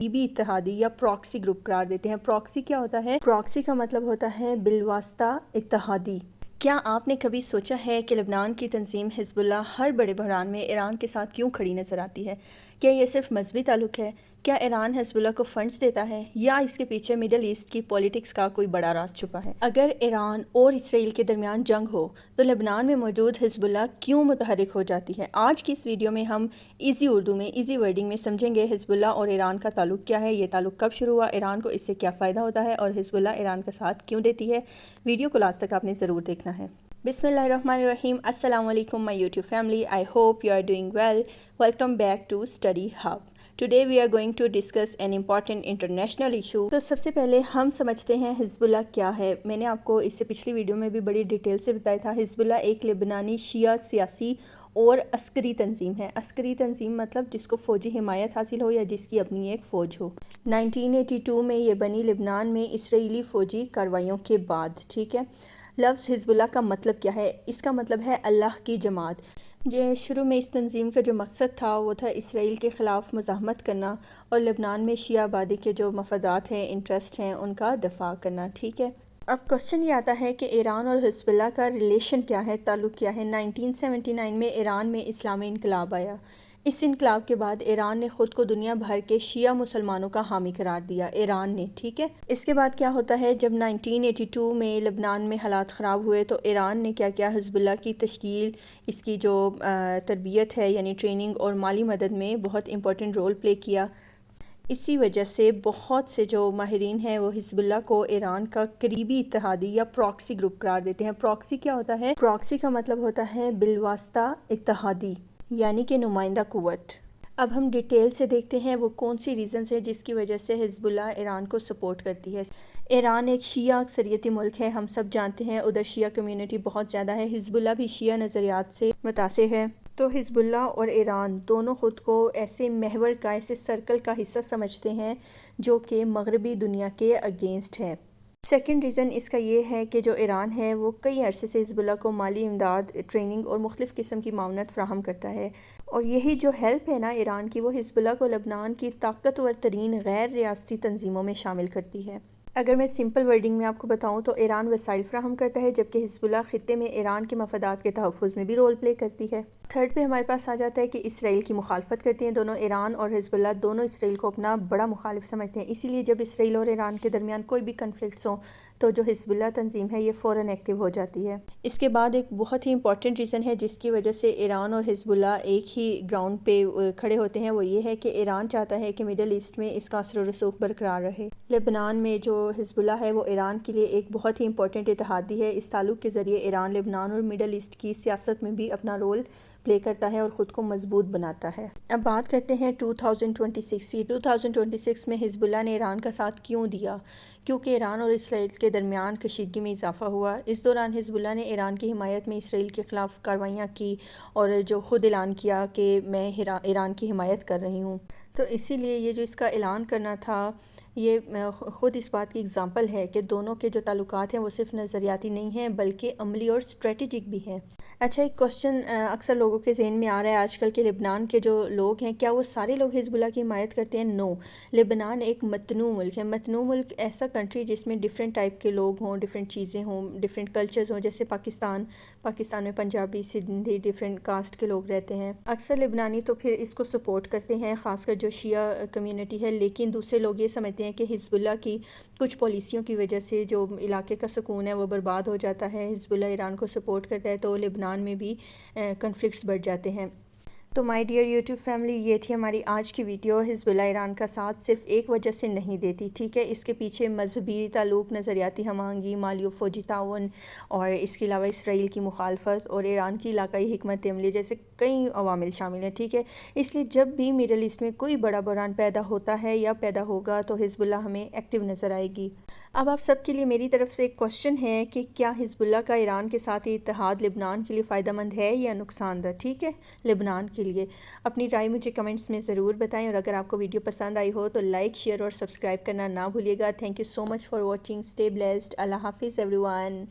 قریبی اتحادی یا پراکسی گروپ قرار دیتے ہیں۔ پراکسی کیا ہوتا ہے؟ پراکسی کا مطلب ہوتا ہے بالواسطہ اتحادی۔ کیا آپ نے کبھی سوچا ہے کہ لبنان کی تنظیم حزب اللہ ہر بڑے بحران میں ایران کے ساتھ کیوں کھڑی نظر آتی ہے؟ کیا یہ صرف مذہبی تعلق ہے؟ کیا ایران حزب اللہ کو فنڈز دیتا ہے یا اس کے پیچھے مڈل ایسٹ کی پولیٹکس کا کوئی بڑا راز چھپا ہے؟ اگر ایران اور اسرائیل کے درمیان جنگ ہو تو لبنان میں موجود حزب اللہ کیوں متحرک ہو جاتی ہے؟ آج کی اس ویڈیو میں ہم ایزی اردو میں ایزی ورڈنگ میں سمجھیں گے حزب اللہ اور ایران کا تعلق کیا ہے، یہ تعلق کب شروع ہوا، ایران کو اس سے کیا فائدہ ہوتا ہے اور حزب اللہ ایران کا ساتھ کیوں دیتی ہے۔ ویڈیو کو لاسٹ تک آپ نے ضرور دیکھنا ہے۔ بسم اللہ الرحمن الرحیم۔ السلام علیکم my YouTube family, I hope you are doing well. Welcome back to Study Hub. Today we are going to discuss an important international issue. تو سب سے پہلے ہم سمجھتے ہیں حزب اللہ کیا ہے۔ میں نے آپ کو اس سے پچھلی ویڈیو میں بھی بڑی ڈیٹیل سے بتایا تھا۔ حزب اللہ ایک لبنانی شیعہ سیاسی اور عسکری تنظیم ہے۔ عسکری تنظیم مطلب جس کو فوجی حمایت حاصل ہو یا جس کی اپنی ایک فوج ہو۔ 1982 میں یہ بنی لبنان میں اسرائیلی فوجی کارروائیوں کے بعد، ٹھیک ہے۔ لفظ حزب اللہ کا مطلب کیا ہے؟ اس کا مطلب ہے اللہ کی جماعت۔ شروع میں اس تنظیم کا جو مقصد تھا وہ تھا اسرائیل کے خلاف مزاحمت کرنا اور لبنان میں شیعہ آبادی کے جو مفادات ہیں، انٹرسٹ ہیں، ان کا دفاع کرنا، ٹھیک ہے۔ اب کوشچن یہ آتا ہے کہ ایران اور حزب اللہ کا ریلیشن کیا ہے، تعلق کیا ہے۔ 1979 میں ایران میں اسلامی انقلاب آیا۔ اس انقلاب کے بعد ایران نے خود کو دنیا بھر کے شیعہ مسلمانوں کا حامی قرار دیا، ایران نے، ٹھیک ہے۔ اس کے بعد کیا ہوتا ہے، جب 1982 میں لبنان میں حالات خراب ہوئے تو ایران نے کیا کیا، حزب اللہ کی تشکیل، اس کی جو تربیت ہے یعنی ٹریننگ اور مالی مدد میں بہت امپورٹنٹ رول پلے کیا۔ اسی وجہ سے بہت سے جو ماہرین ہیں وہ حزب اللہ کو ایران کا قریبی اتحادی یا پراکسی گروپ قرار دیتے ہیں۔ پراکسی کیا ہوتا ہے؟ پراکسی کا مطلب ہوتا ہے بالواسطہ اتحادی، یعنی کہ نمائندہ قوت۔ اب ہم ڈیٹیل سے دیکھتے ہیں وہ کون سی ریزنز ہیں جس کی وجہ سے حزب اللہ ایران کو سپورٹ کرتی ہے۔ ایران ایک شیعہ اکثریتی ملک ہے، ہم سب جانتے ہیں، ادھر شیعہ کمیونٹی بہت زیادہ ہے۔ حزب اللہ بھی شیعہ نظریات سے متاثر ہے۔ تو حزب اللہ اور ایران دونوں خود کو ایسے محور کا، ایسے سرکل کا حصہ سمجھتے ہیں جو کہ مغربی دنیا کے اگینسٹ ہے۔ سیکنڈ ریزن اس کا یہ ہے کہ جو ایران ہے وہ کئی عرصے سے حزب اللہ کو مالی امداد، ٹریننگ اور مختلف قسم کی معاونت فراہم کرتا ہے، اور یہی جو ہیلپ ہے نا ایران کی، وہ حزب اللہ کو لبنان کی طاقتور ترین غیر ریاستی تنظیموں میں شامل کرتی ہے۔ اگر میں سمپل ورڈنگ میں آپ کو بتاؤں تو ایران وسائل فراہم کرتا ہے، جبکہ حزب اللہ خطے میں ایران کے مفادات کے تحفظ میں بھی رول پلے کرتی ہے۔ تھرڈ پہ ہمارے پاس آ جاتا ہے کہ اسرائیل کی مخالفت کرتی ہیں دونوں، ایران اور حزب اللہ دونوں اسرائیل کو اپنا بڑا مخالف سمجھتے ہیں، اسی لیے جب اسرائیل اور ایران کے درمیان کوئی بھی کنفلکٹس ہوں تو جو حزب اللہ تنظیم ہے یہ فوراً ایکٹیو ہو جاتی ہے۔ اس کے بعد ایک بہت ہی امپورٹنٹ ریزن ہے جس کی وجہ سے ایران اور حزب اللہ ایک ہی گراؤنڈ پہ کھڑے ہوتے ہیں، وہ یہ ہے کہ ایران چاہتا ہے کہ مڈل ایسٹ میں اس کا اثر و رسوخ برقرار رہے۔ لبنان میں جو حزب اللہ ہے وہ ایران کے لیے ایک بہت ہی امپورٹنٹ اتحادی ہے۔ اس تعلق کے ذریعے ایران لبنان اور مڈل ایسٹ کی سیاست میں بھی اپنا رول پلے کرتا ہے اور خود کو مضبوط بناتا ہے۔ اب بات کرتے ہیں 2026 کی۔ 2026 میں حزب اللہ نے ایران کا ساتھ کیوں دیا؟ کیونکہ ایران اور اسرائیل کے درمیان کشیدگی میں اضافہ ہوا۔ اس دوران حزب اللہ نے ایران کی حمایت میں اسرائیل کے خلاف کارروائیاں کی اور جو خود اعلان کیا کہ میں ایران کی حمایت کر رہی ہوں۔ تو اسی لیے یہ جو اس کا اعلان کرنا تھا یہ خود اس بات کی اگزامپل ہے کہ دونوں کے جو تعلقات ہیں وہ صرف نظریاتی نہیں ہیں بلکہ عملی اور اسٹریٹجک بھی ہیں۔ اچھا، ایک کوشچن اکثر لوگوں کے ذہن میں آ رہا ہے آج کل کے لبنان کے جو لوگ ہیں کیا وہ سارے لوگ حزب اللہ کی حمایت کرتے ہیں؟ نو، لبنان ایک متنوع ملک ہے۔ متنوع ملک ایسا کنٹری جس میں ڈیفرنٹ ٹائپ کے لوگ ہوں، ڈیفرنٹ چیزیں ہوں، ڈیفرنٹ کلچرز ہوں، جیسے پاکستان میں پنجابی، سندھی، ڈیفرنٹ کاسٹ کے لوگ رہتے ہیں۔ اکثر لبنانی تو پھر اس کو سپورٹ کرتے ہیں، خاص کر جو شیعہ کمیونٹی ہے، لیکن دوسرے لوگ یہ سمجھتے ہیں کہ حزب اللہ کی کچھ پالیسیوں کی وجہ سے جو علاقے کا سکون ہے وہ برباد ہو جاتا ہے۔ حزب اللہ ایران کو سپورٹ کرتا ہے تو لبنان میں بھی کنفلکٹس بڑھ جاتے ہیں۔ تو مائی ڈیئر یوٹیوب فیملی، یہ تھی ہماری آج کی ویڈیو۔ حزب اللہ ایران کا ساتھ صرف ایک وجہ سے نہیں دیتی، ٹھیک ہے، اس کے پیچھے مذہبی تعلق، نظریاتی ہم آہنگی، مالی و فوجی تعاون اور اس کے علاوہ اسرائیل کی مخالفت اور ایران کی علاقائی حکمت عملی جیسے کئی عوامل شامل ہیں، ٹھیک ہے۔ اس لیے جب بھی مڈل ایسٹ میں کوئی بڑا بحران پیدا ہوتا ہے یا پیدا ہوگا تو حزب اللہ ہمیں ایکٹیو نظر آئے گی۔ اب آپ سب کے لیے میری طرف سے ایک کوشچن ہے کہ کیا حزب اللہ کا ایران کے ساتھ یہ اتحاد لبنان کے لیے فائدہ مند ہے یا نقصان دہ؟ ٹھیک ہے، لبنان کے لیے اپنی رائے مجھے کمنٹس میں ضرور بتائیں، اور اگر آپ کو ویڈیو پسند آئی ہو تو لائک، شیئر اور سبسکرائب کرنا نہ بھولیے گا۔ Thank you so much for watching, stay blessed, اللہ حافظ ایوری ون۔